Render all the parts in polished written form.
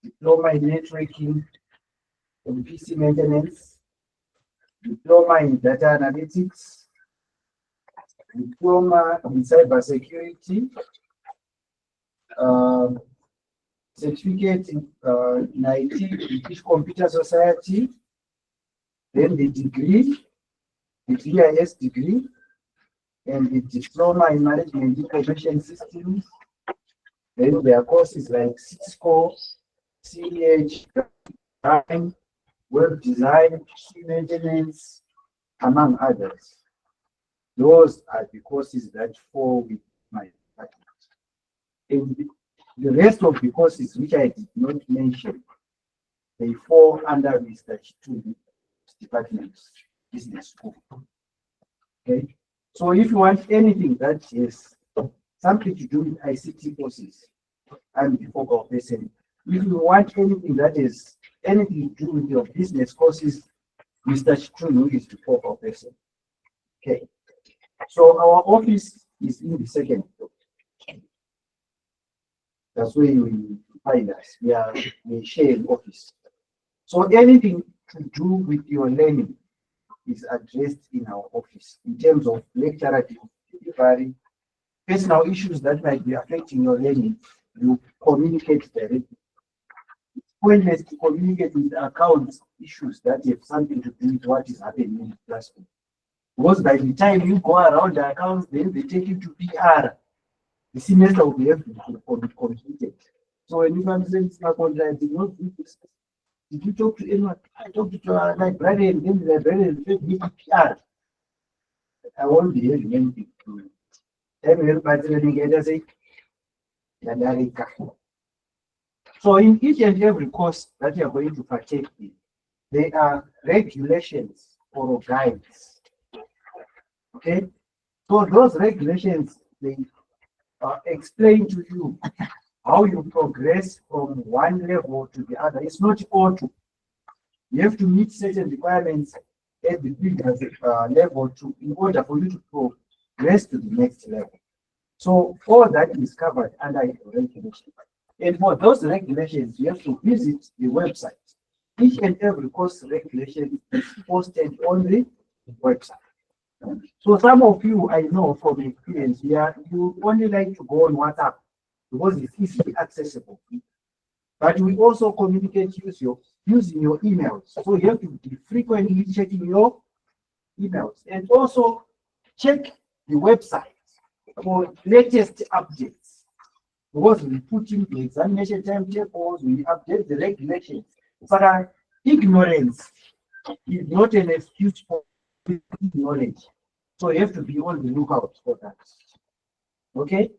diploma in networking and PC maintenance, diploma in data analytics, diploma in cybersecurity, certificate in IT, British Computer Society, then the degree, the GIS degree, and the diploma in management information systems. Then there are courses like Cisco, CEH, web design, maintenance, among others. Those are the courses that fall with my department. And the rest of the courses which I did not mention, they fall under Mr. Chitu department's business school. Okay, so if you want anything that is something to do with ICT courses, I'm the focal person. If you want anything that is anything to do with your business courses, Mr. Chitu is the focal person. Okay, so our office is in the second floor. That's where you find us. We share an office. So anything to do with your learning is addressed in our office in terms of lecturer delivery, personal issues that might be affecting your learning. You communicate directly. It's pointless to communicate with accounts issues that have something to do with what is happening in the classroom. Because by the time you go around the accounts, then they take you to PR. The semester will be able to be completed. So when you understand this, did you talk to anyone? I talked to a librarian, then the librarian said me PR. I won't be having anything to do. So in each and every course that you are going to partake in, there are regulations or guides. Okay? So those regulations, they explain to you how you progress from one level to the other. It's not auto. You have to meet certain requirements at the previous level in order for you to progress to the next level. So all that is covered under regulation. And for those regulations, you have to visit the website. Each and every course regulation is posted on the website. So some of you, I know from experience here, you only like to go on WhatsApp because it's easily accessible. But we also communicate using your emails. So you have to be frequently checking your emails and also check the website for latest updates. Because we put in the examination timetables, we update the regulations. But ignorance is not an excuse for knowledge. So you have to be on the lookout for that. Okay?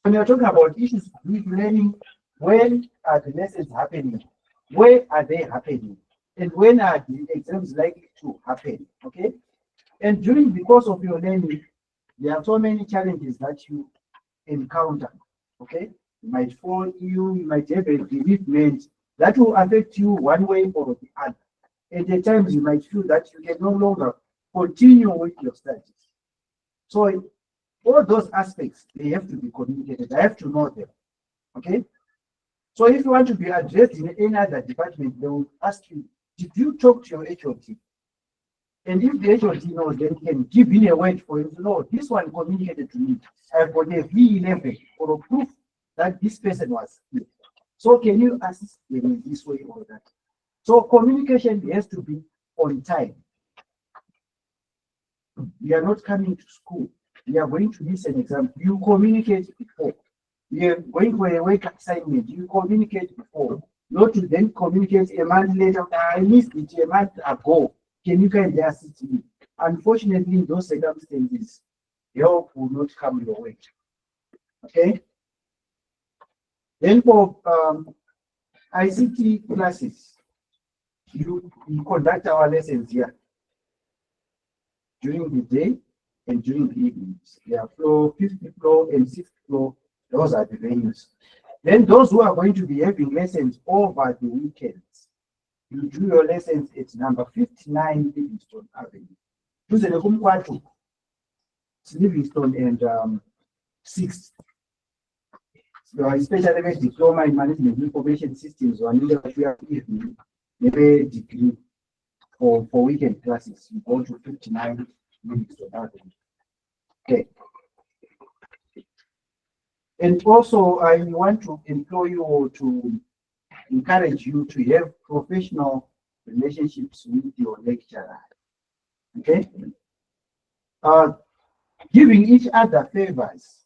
When you're talking about issues with learning, when are the lessons happening? Where are they happening? And when are the exams likely to happen? Okay? And during the course of your learning, there are so many challenges that you encounter. Okay? You might fall ill, you might have a bereavement that will affect you one way or the other. And at times you might feel that you can no longer continue with your studies. So all those aspects, they have to be communicated. I have to know them. Okay? So if you want to be addressed in any other department, they will ask you, did you talk to your HOD? And if the HOD knows, then can give you a word for you to know, this one communicated to me. I've got a V11 or a proof that this person was here. So can you assist them in this way or that? So communication has to be on time. We are not coming to school. We are going to miss an exam. You communicate before. We are going for a work assignment. You communicate before. Not to then communicate a month later. I missed it a month ago. Can you kindly assist me? Unfortunately, in those circumstances, help will not come your way. Okay? Then for ICT classes, we conduct our lessons here during the day and during the evenings. There are floor, 50th floor and 6th floor. Those are the venues. Then those who are going to be having lessons over the weekends, you do your lessons at number 59 Livingstone Avenue. It's Livingstone and 6th. So especially with diploma in management information systems or maybe degree for weekend classes, you go to 59 minutes to that. Okay. And also, I want to employ you to encourage you to have professional relationships with your lecturer. Okay? Giving each other favors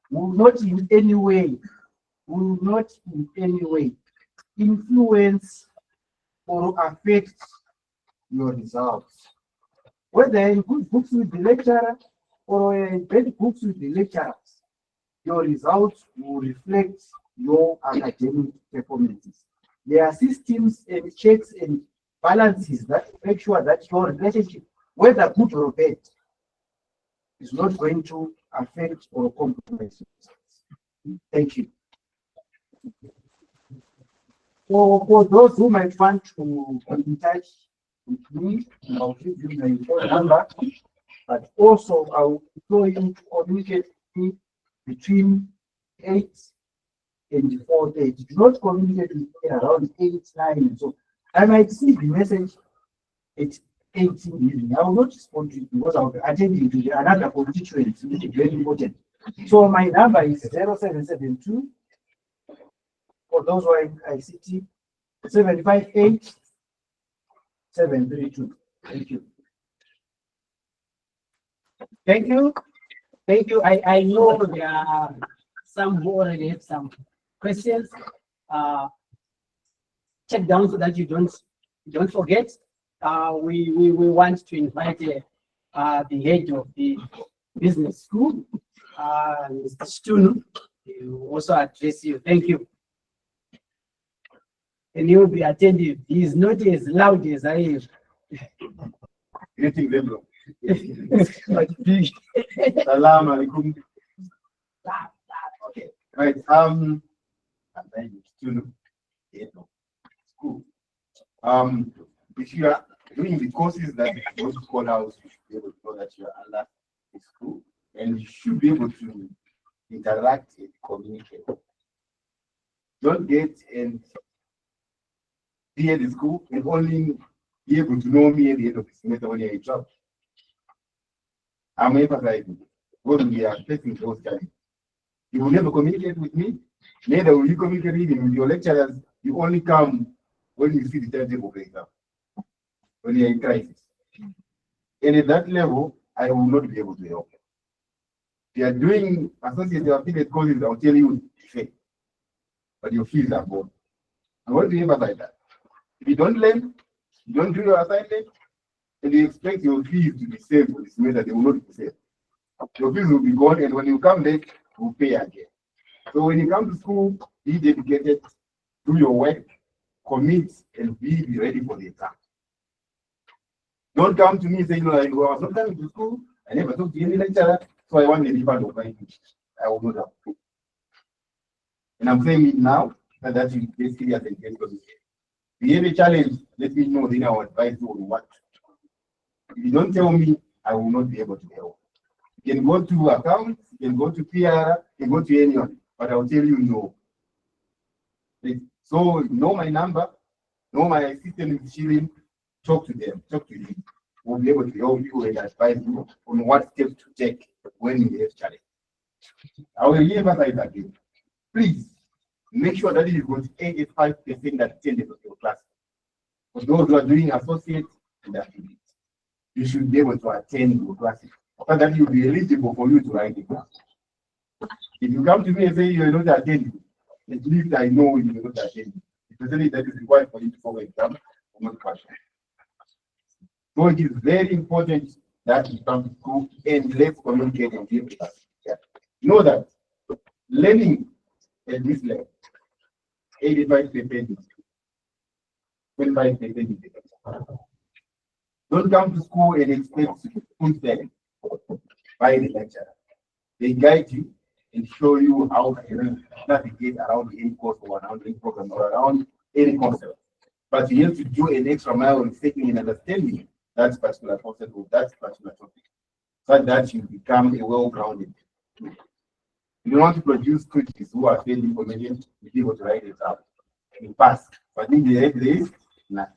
will not in any way influence or affect your results. Whether in good books with the lecturer or in bad books with the lecturers, your results will reflect your academic performances. There are systems and checks and balances that make sure that your relationship, whether good or bad, is not going to affect or compromise results. Thank you. For those who might want to get in touch with me, I'll give you my phone number, but also I'll implore you to communicate with me between 8 and 4:30. Do not communicate with me around 8, 9. So I might see the message at 8 in the evening. I will not respond to it because I'll be attending to another constituency, which is very important. So my number is 0772. For those who are in ICT, 758 732. Thank you. Thank you. Thank you. I know there are some who already have some questions. Check down so that you don't forget. We want to invite the head of the business school, Mr. Stunu, to also address you. Thank you. And he will be attentive. He is not as loud as I am. Greeting them. Salam alaikum. Okay. Right. I'm student school. If you are doing the courses that you call out, you should be able to know that you are under the school, and you should be able to interact and communicate. Don't get and be at the school and only be able to know me at the end of the semester when you're in trouble. I'm emphasizing when we are facing those challenges. You will never communicate with me, neither will you communicate even with your lecturers. You only come when you see the timetable for exam, when you're in crisis. And at that level, I will not be able to help. If you are doing associate or affiliate courses, I'll tell you, but your fees are gone. I want to emphasize that. If you don't learn, you don't do your assignment, and you expect your fees to be saved for this semester, they will not be saved. Your fees will be gone, and when you come back, you will pay again. So when you come to school, be dedicated, do your work, commit, and be ready for the exam. Don't come to me saying, well, I was not coming to school, I never talked to any lecturer, so I want a refund of my fees. I will not have. And I'm saying it now, that you basically as a case because if you have a challenge, let me know, then I will advise you on what. If you don't tell me, I will not be able to help. You can go to accounts, you can go to PR, you can go to anyone, but I will tell you no. So know my number, know my assistant is Shilin, talk to them, talk to him. We'll be able to help you and advise you on what steps to take when you have challenge. I will emphasize again. Please make sure that you got 85% that attended your class. For those who are doing associate and affiliate, you should be able to attend your classes. After that, you'll be eligible for you to write the class. If you come to me and say you're not attending, at least I know you're not attending. Especially that is required for you to follow exam or not question. So it is very important that you come to school and let's communicate and give class. Yeah. Know that learning at this level, 85% is 25% is. Don't come to school and expect to put them by the lecturer. They guide you and show you how to navigate around any course or around any program or around any concept. But you have to do an extra mile in taking and understanding that particular concept or that particular topic, so that you become a well-grounded. You don't want to produce students who are failing information to be able to write it out and pass. But in the end, there is not.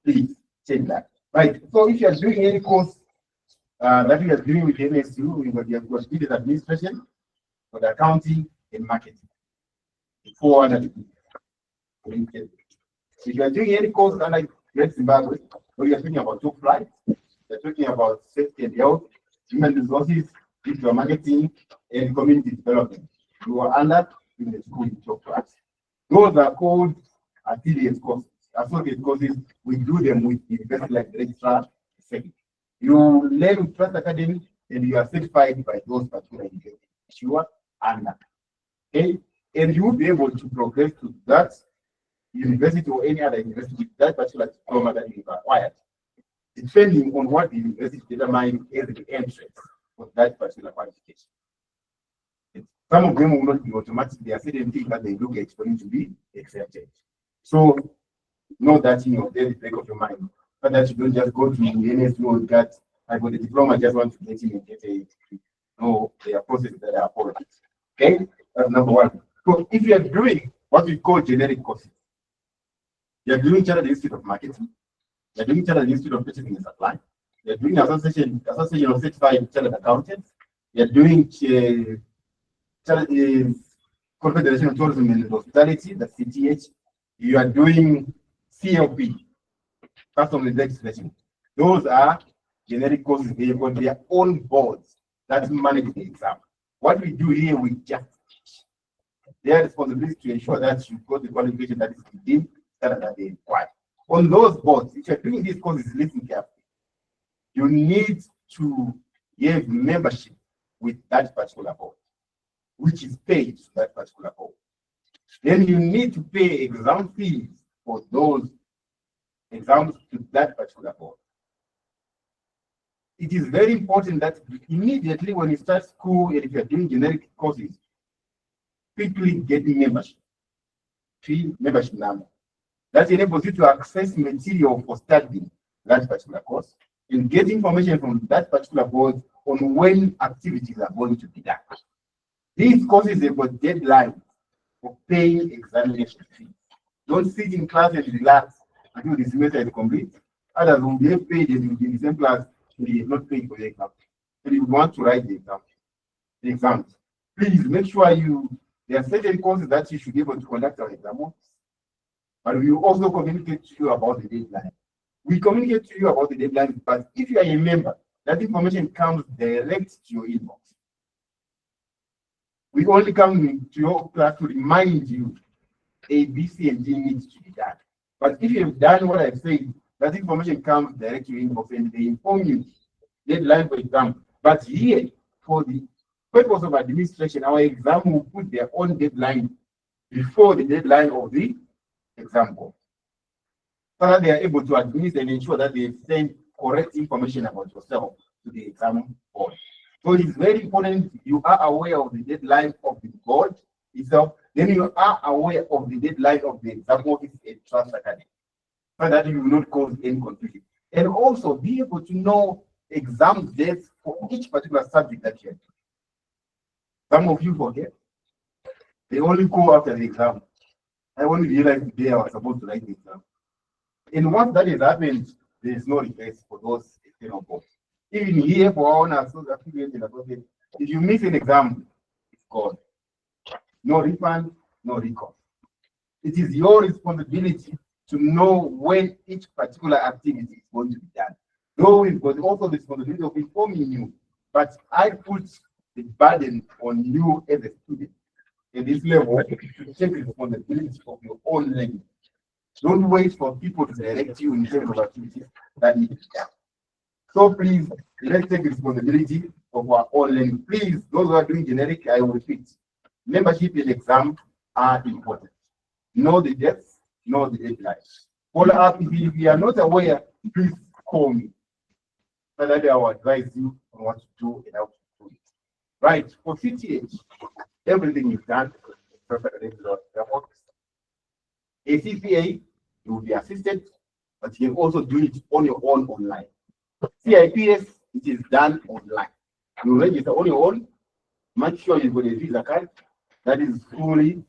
Please change that. Right. So if you are doing any course that you are doing with NSU, you have got business administration, for the accounting and marketing. 400 degrees. So if you are doing any course under Great Zimbabwe, or you are talking about top flight, you're talking about safety and health, human resources, digital marketing, and community development. You are under in the school in top class. Those are called affiliate courses. Associate courses, we do them with university like registrar. You learn with Trust Academy and you are certified by those particular universities. You are under. Okay? And you will be able to progress to that university or any other university with that particular diploma that you have acquired, depending on what the university determines as the entrance for that particular qualification. Some of them will not be automatic. There are certain things that they look at for you to be accepted. So know that in your daily back of your mind, but that you don't just go to NSU that I got a diploma, just want to get in and get a degree. No, there are processes that are followed. Okay, that's number one. So if you are doing what we call generic courses, you are doing Chartered Institute of Marketing, you are doing Chartered Institute of Purchasing and Supply, you are doing Association of Certified Chartered Accountants, you are doing Confederation of Tourism and Hospitality, the CTH, you are doing CLP, Custom Legislation. Those are generic courses. They have got their own boards that manage the exam. What we do here, we just teach. Their responsibility to ensure that you've got the qualification that is within that they require. On those boards, if you're doing these courses, listen carefully. You need to have membership with that particular board, which is paid to that particular board. Then you need to pay exam fees for those exams to that particular board. It is very important that immediately when you start school and if you're doing generic courses, quickly get membership, fee membership number. That enables you to access material for studying that particular course and get information from that particular board on when activities are going to be done. These courses have got deadlines for paying examination fees. Don't sit in class and relax until the semester is complete. Others will be paid and will be in the same class, and they have not paid for the exam. So you want to write the exams. Please make sure there are certain courses that you should be able to conduct our exam on. But we will also communicate to you about the deadline. We communicate to you about the deadline, but if you are a member, that information comes direct to your inbox. We only come to your class to remind you A, B, C, and D needs to be done. But if you have done what I've said, that information comes direct to your inbox and they inform you deadline for exam. But here, for the purpose of administration, our exam will put their own deadline before the deadline of the exam course, so that they are able to administer and ensure that they send correct information about yourself to the exam board. So it's very important you are aware of the deadline of the board itself, then you are aware of the deadline of the exam office at Trust Academy, so that you will not cause any confusion. And also be able to know exam dates for each particular subject that you have. Some of you forget. They only go after the exam. I only realized today I was supposed to write the exam. And once that has happened, there is no request for those external boards. Even here for our own affiliates and associates, if you miss an exam, it's gone. No refund, no recall. It is your responsibility to know when each particular activity is going to be done. Though we've got also the responsibility of informing you, but I put the burden on you as a student at this level to take responsibility of your own learning. Don't wait for people to direct you in terms of activities that need to be done. So please, let's take responsibility of our own learning. Please, those who are doing generic, I will repeat, membership and exam are important. Know the dates, know the deadlines. Follow up. If you are not aware, please call me, so that I will advise you on what to do and how to do it. Right, for CTH, everything is done perfectly. A CPA, you will be assisted, but you can also do it on your own online. CIPS, it is done online. You register on your own, make sure you've got a visa card that is fully